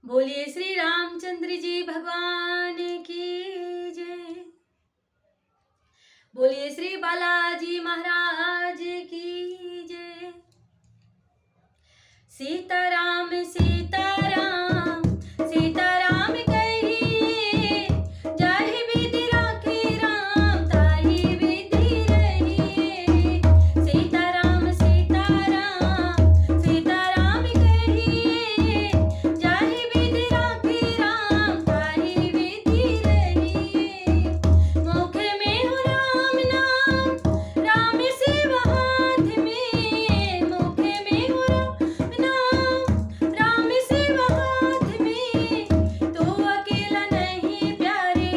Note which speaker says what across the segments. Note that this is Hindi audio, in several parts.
Speaker 1: बोलिए श्री रामचंद्र जी भगवान की जय। बोलिए श्री बालाजी महाराज की जय। सीताराम सीताराम सीताराम कहिए, जाहि विधि राखे राम ताहि विधि रहिए। सीताराम सीताराम सीताराम कहिए, जाहि विधि राखे राम ताहि विधि रहिए। मुख में हो राम नाम, राम सिवा हाथ में। मुख में हो राम नाम, राम सिवा हाथ में। तो अकेला नहीं प्यारे,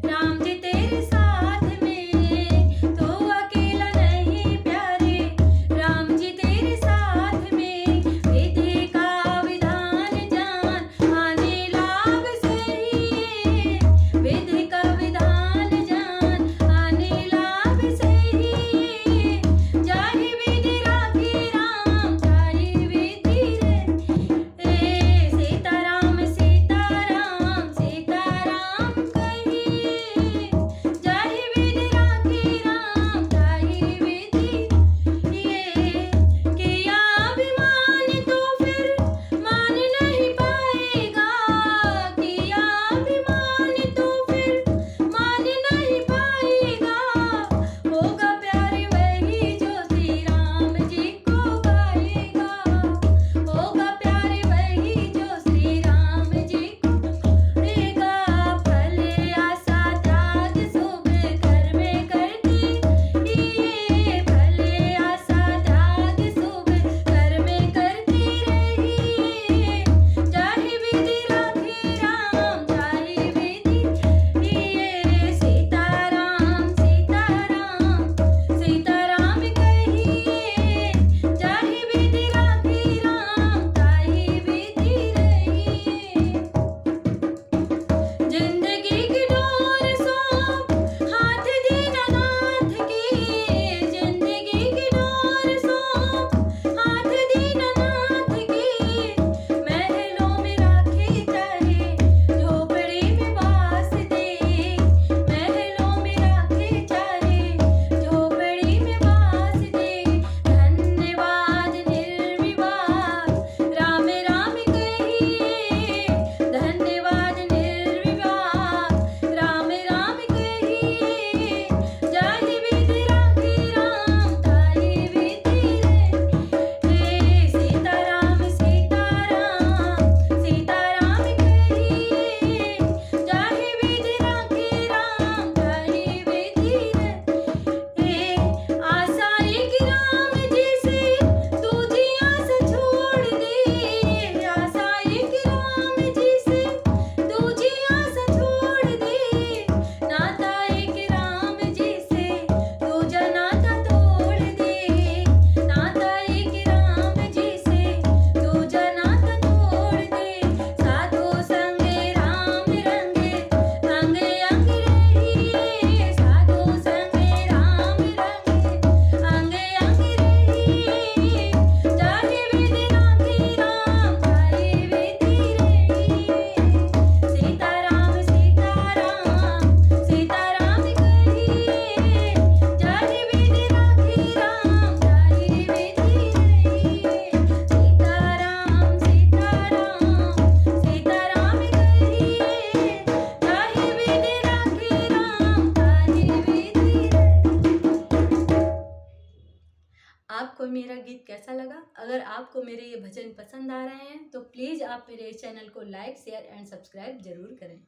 Speaker 1: राम जी तेरे साथ में। तो अकेला नहीं प्यारे, राम जी तेरे साथ में। विधि का विधान जान, आने लाभ सही। विधि का विधान जान, आने लाभ सही। जाहि विधि राखे राम ताहि विधि रहिए। सीताराम सीताराम सीताराम कहिए, जाहि विधि राखे राम ताहि विधि रहिए। किया अभिमान तो फिर मान नहीं पाएगा। किया अभिमान तो फिर मान नहीं पाएगा। होगा प्यारे वही जो श्री राम जी को गाएगा। होगा प्यारे वही जो श्री राम जी को गाएगा। फल आशा त्याग शुभ कर्म करते रहिए। फल आशा त्याग शुभ कर्म करते रहिए। जाहि विधि राखे राम ताहि विधि रहिए। सीताराम सीताराम सीताराम कहिए, जाहि विधि राखे राम ताहि विधि रहिए। जिंदगी की डोर सौंप हाथ दीनानाथ की। जिंदगी की डोर सौंप हाथ दीनानाथ की। महलों में राखे चाहे झोपड़ी में वास दे। महलों में राखे चाहे झोपड़ी में वास दे। धन्यवाद निर्विवाद राम राम कहिए। धन्यवाद निर्विवाद राम राम कहिए। जाहि विधि राखे राम ताहि विधि रहिए। सीताराम सीताराम सीताराम कहिए, जाहि विधि राखे राम ताहि विधि रहिए। आशा एक राम जी से दूजी आशा छोड़ दे। आशा एक राम जी से दूजी आशा छोड़ दे। नाता एक राम जी से दूजा नाता तोड़ दे। नाता एक राम जी से दूजा नाता तोड़ दे। साधु संग राम रंगे, अंग अंग रहिए। साधु संग राम रंगे, अंग अंग रहिए। जाहि विधि राखे राम ताहि विधि रहिए। सीताराम सीताराम सीताराम कहिए, जाहि विधि राखे राम ताहि विधि रहिए। सीताराम सीताराम सीताराम कहिए, जाहि विधि राखे राम ताहि विधि रहिए। आपको मेरा गीत कैसा लगा? अगर आपको मेरे ये भजन पसंद आ रहे हैं तो प्लीज़ आप मेरे चैनल को लाइक शेयर एंड सब्सक्राइब जरूर करें।